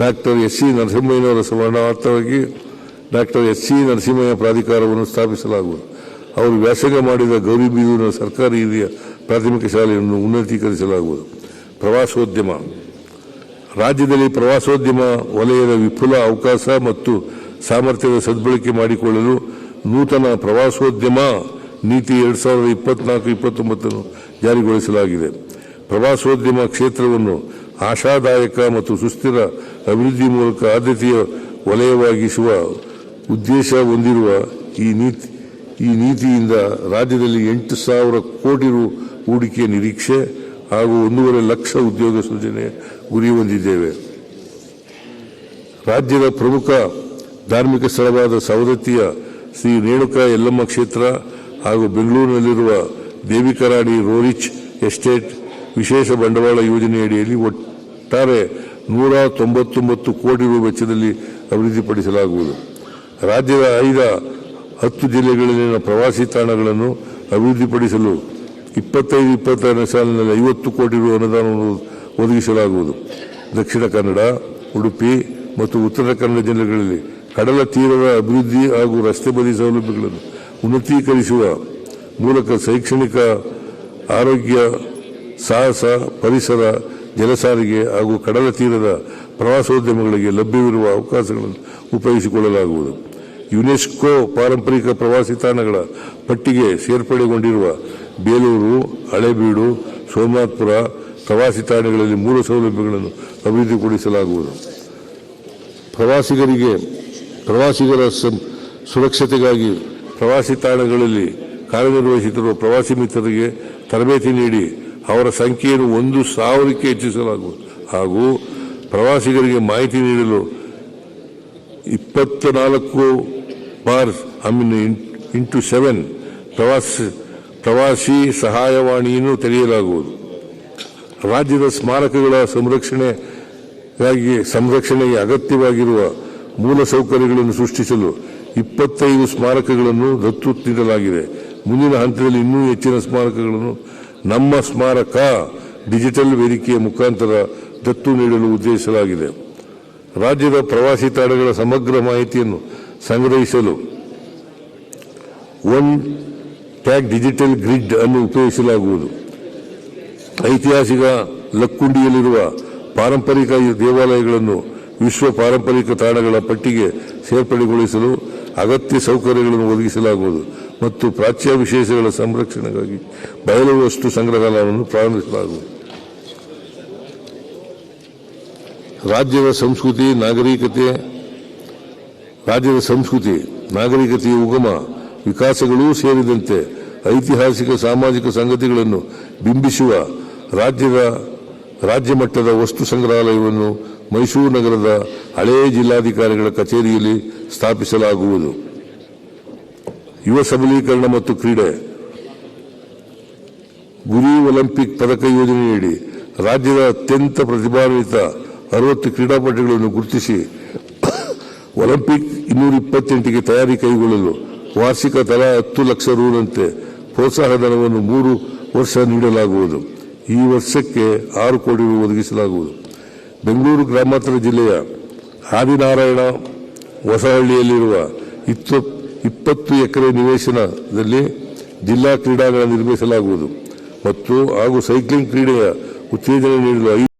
Doctor S C. ನರಸಿಂಹಯ್ಯನವರ ಸ್ಮರಣಾರ್ಥವಾಗಿ doctor S C. Narasimhaiah ಪ್ರಾಧಿಕಾರವನ್ನು ಸ್ಥಾಪಿಸಲಾಗುವುದು. ಅವರು ವ್ಯಾಸಂಗ ಮಾಡಿದ ಗೌರಿಬಿದೂರಿನ ಸರ್ಕಾರಿ ಹಿರಿಯ ಪ್ರಾಥಮಿಕ ಶಾಲೆಯನ್ನು ಉನ್ನತೀಕರಿಸಲಾಗುವುದು. ಪ್ರವಾಸೋದ್ಯಮ. ರಾಜ್ಯದಲ್ಲಿ ಪ್ರವಾಸೋದ್ಯಮ ವಲಯದ ವಿಪುಲ ಅವಕಾಶ ಮತ್ತು ಸಾಮರ್ಥ್ಯದ ಸದ್ಬಳಕೆ ಮಾಡಿಕೊಳ್ಳಲು ನೂತನ ಪ್ರವಾಸೋದ್ಯಮ ನೀತಿ 2024-29 ಜಾರಿಗೊಳಿಸಲಾಗಿದೆ. ಪ್ರವಾಸೋದ್ಯಮ ಕ್ಷೇತ್ರವನ್ನು ಆಶಾದಾಯಕ ಮತ್ತು ಸುಸ್ಥಿರ ಅಭಿವೃದ್ಧಿ ಮೂಲಕ ಆದ್ಯತೆಯ ವಲಯವಾಗಿಸುವ ಉದ್ದೇಶ ಹೊಂದಿರುವ ಈ ನೀತಿಯಿಂದ ರಾಜ್ಯದಲ್ಲಿ 8,000 ಕೋಟಿ ರು ಹೂಡಿಕೆ ನಿರೀಕ್ಷೆ ಹಾಗೂ 1.5 ಲಕ್ಷ ಉದ್ಯೋಗ ಸೃಜನೆ ಗುರಿ ಹೊಂದಿದ್ದೇವೆ. ರಾಜ್ಯದ ಪ್ರಮುಖ ಧಾರ್ಮಿಕ ಸ್ಥಳವಾದ ಸವದತ್ತಿಯ ಶ್ರೀ ರೇಣುಕಾ ಯಲ್ಲಮ್ಮ ಕ್ಷೇತ್ರ ಹಾಗೂ ಬೆಂಗಳೂರಿನಲ್ಲಿರುವ ದೇವಿಕರಾಡಿ ರೋರಿಚ್ ಎಸ್ಟೇಟ್ ವಿಶೇಷ ಬಂಡವಾಳ ಯೋಜನೆಯಡಿಯಲ್ಲಿ ಒಟ್ಟಾರೆ 199 ಕೋಟಿ ರು ವೆಚ್ಚದಲ್ಲಿ ಅಭಿವೃದ್ಧಿಪಡಿಸಲಾಗುವುದು. ರಾಜ್ಯದ 10 ಜಿಲ್ಲೆಗಳಲ್ಲಿನ ಪ್ರವಾಸಿ ತಾಣಗಳನ್ನು ಅಭಿವೃದ್ಧಿಪಡಿಸಲು 25-26 ಸಾಲಿನಲ್ಲಿ 50 ಕೋಟಿ ರು ಅನುದಾನವನ್ನು ಒದಗಿಸಲಾಗುವುದು. ದಕ್ಷಿಣ ಕನ್ನಡ, ಉಡುಪಿ ಮತ್ತು ಉತ್ತರ ಕನ್ನಡ ಜಿಲ್ಲೆಗಳಲ್ಲಿ ಕಡಲ ತೀರದ ಅಭಿವೃದ್ಧಿ ಹಾಗೂ ರಸ್ತೆ ಬದಿ ಸೌಲಭ್ಯಗಳನ್ನು ಉನ್ನತೀಕರಿಸುವ ಮೂಲಕ ಶೈಕ್ಷಣಿಕ, ಆರೋಗ್ಯ, ಸಾಹಸ, ಪರಿಸರ, ಜಲಸಾರಿಗೆ ಹಾಗೂ ಕಡಲ ತೀರದ ಪ್ರವಾಸೋದ್ಯಮಗಳಿಗೆ ಲಭ್ಯವಿರುವ ಅವಕಾಶಗಳನ್ನು ಉಪಯೋಗಿಸಿಕೊಳ್ಳಲಾಗುವುದು. ಯುನೆಸ್ಕೋ ಪಾರಂಪರಿಕ ಪ್ರವಾಸಿ ತಾಣಗಳ ಪಟ್ಟಿಗೆ ಸೇರ್ಪಡೆಗೊಂಡಿರುವ ಬೇಲೂರು, ಹಳೇಬೀಡು, ಸೋಮನಾಥಪುರ ಪ್ರವಾಸಿ ತಾಣಗಳಲ್ಲಿ ಮೂಲ ಸೌಲಭ್ಯಗಳನ್ನು ಅಭಿವೃದ್ಧಿಪಡಿಸಲಾಗುವುದು. ಪ್ರವಾಸಿಗರ ಸುರಕ್ಷತೆಗಾಗಿ ಪ್ರವಾಸಿ ತಾಣಗಳಲ್ಲಿ ಕಾರ್ಯನಿರ್ವಹಿಸುತ್ತಿರುವ ಪ್ರವಾಸಿ ಮಿತ್ರರಿಗೆ ತರಬೇತಿ ನೀಡಿ ಅವರ ಸಂಖ್ಯೆಯನ್ನು 1,000ಕ್ಕೆ ಹೆಚ್ಚಿಸಲಾಗುವುದು ಹಾಗೂ ಪ್ರವಾಸಿಗರಿಗೆ ಮಾಹಿತಿ ನೀಡಲು 24x7 ಪ್ರವಾಸಿ ಸಹಾಯವಾಣಿಯನ್ನು ತೆರೆಯಲಾಗುವುದು. ರಾಜ್ಯದ ಸ್ಮಾರಕಗಳ ಸಂರಕ್ಷಣೆಗೆ ಅಗತ್ಯವಾಗಿರುವ ಮೂಲ ಸೌಕರ್ಯಗಳನ್ನು ಸೃಷ್ಟಿಸಲು 25 ಸ್ಮಾರಕಗಳನ್ನು ದತ್ತು ನೀಡಲಾಗಿದೆ. ಮುಂದಿನ ಹಂತದಲ್ಲಿ ಇನ್ನೂ ಹೆಚ್ಚಿನ ಸ್ಮಾರಕಗಳನ್ನು ನಮ್ಮ ಸ್ಮಾರಕ ಡಿಜಿಟಲ್ ವೇದಿಕೆಯ ಮುಖಾಂತರ ದತ್ತು ನೀಡಲು ಉದ್ದೇಶಿಸಲಾಗಿದೆ. ರಾಜ್ಯದ ಪ್ರವಾಸಿ ತಾಣಗಳ ಸಮಗ್ರ ಮಾಹಿತಿಯನ್ನು ಸಂಗ್ರಹಿಸಲು ಒನ್ ಟ್ಯಾಗ್ ಡಿಜಿಟಲ್ ಗ್ರಿಡ್ ಅನ್ನು ಉಪಯೋಗಿಸಲಾಗುವುದು. ಐತಿಹಾಸಿಕ ಲಕ್ಕುಂಡಿಯಲ್ಲಿರುವ ಪಾರಂಪರಿಕ ದೇವಾಲಯಗಳನ್ನು ವಿಶ್ವ ಪಾರಂಪರಿಕ ತಾಣಗಳ ಪಟ್ಟಿಗೆ ಸೇರ್ಪಡೆಗೊಳಿಸಲು ಅಗತ್ಯ ಸೌಕರ್ಯಗಳನ್ನು ಒದಗಿಸಲಾಗುವುದು ಮತ್ತು ಪ್ರಾಚ್ಯ ವಿಶೇಷಗಳ ಸಂರಕ್ಷಣೆಗಾಗಿ ಬಯಲು ವಸ್ತು ಸಂಗ್ರಹಾಲಯವನ್ನು ಪ್ರಾರಂಭಿಸಲಾಗುವುದು. ರಾಜ್ಯದ ಸಂಸ್ಕೃತಿ, ನಾಗರಿಕತೆಯ ಉಗಮ ವಿಕಾಸಗಳೂ ಸೇರಿದಂತೆ ಐತಿಹಾಸಿಕ, ಸಾಮಾಜಿಕ ಸಂಗತಿಗಳನ್ನು ಬಿಂಬಿಸುವ ರಾಜ್ಯ ಮಟ್ಟದ ವಸ್ತು ಸಂಗ್ರಹಾಲಯವನ್ನು ಮೈಸೂರು ನಗರದ ಹಳೆಯ ಜಿಲ್ಲಾಧಿಕಾರಿಗಳ ಕಚೇರಿಯಲ್ಲಿ ಸ್ಥಾಪಿಸಲಾಗುವುದು. ಯುವ ಸಬಲೀಕರಣ ಮತ್ತು ಕ್ರೀಡೆ. ಗುರಿ ಒಲಿಂಪಿಕ್ ಪದಕ ಯೋಜನೆಯಡಿ ರಾಜ್ಯದ ಅತ್ಯಂತ ಪ್ರತಿಭಾನ್ವಿತ 60 ಕ್ರೀಡಾಪಟುಗಳನ್ನು ಗುರುತಿಸಿ ಒಲಿಂಪಿಕ್ 228ಗೆ ತಯಾರಿ ಕೈಗೊಳ್ಳಲು ವಾರ್ಷಿಕ ತಲಾ 10 ಲಕ್ಷ ರುನಂತೆ ಪ್ರೋತ್ಸಾಹಧನವನ್ನು 3 ವರ್ಷ ನೀಡಲಾಗುವುದು. ಈ ವರ್ಷಕ್ಕೆ 6 ಕೋಟಿ ರು ಒದಗಿಸಲಾಗುವುದು. ಬೆಂಗಳೂರು ಗ್ರಾಮಾಂತರ ಜಿಲ್ಲೆಯ ಆದಿನಾರಾಯಣ ಹೊಸಹಳ್ಳಿಯಲ್ಲಿರುವ 20 ಎಕರೆ ನಿವೇಶನದಲ್ಲಿ ಜಿಲ್ಲಾ ಕ್ರೀಡಾಂಗಣ ನಿರ್ಮಿಸಲಾಗುವುದು ಹಾಗೂ ಸೈಕ್ಲಿಂಗ್ ಕ್ರೀಡೆಯ ಉತ್ತೇಜನ ನೀಡಲು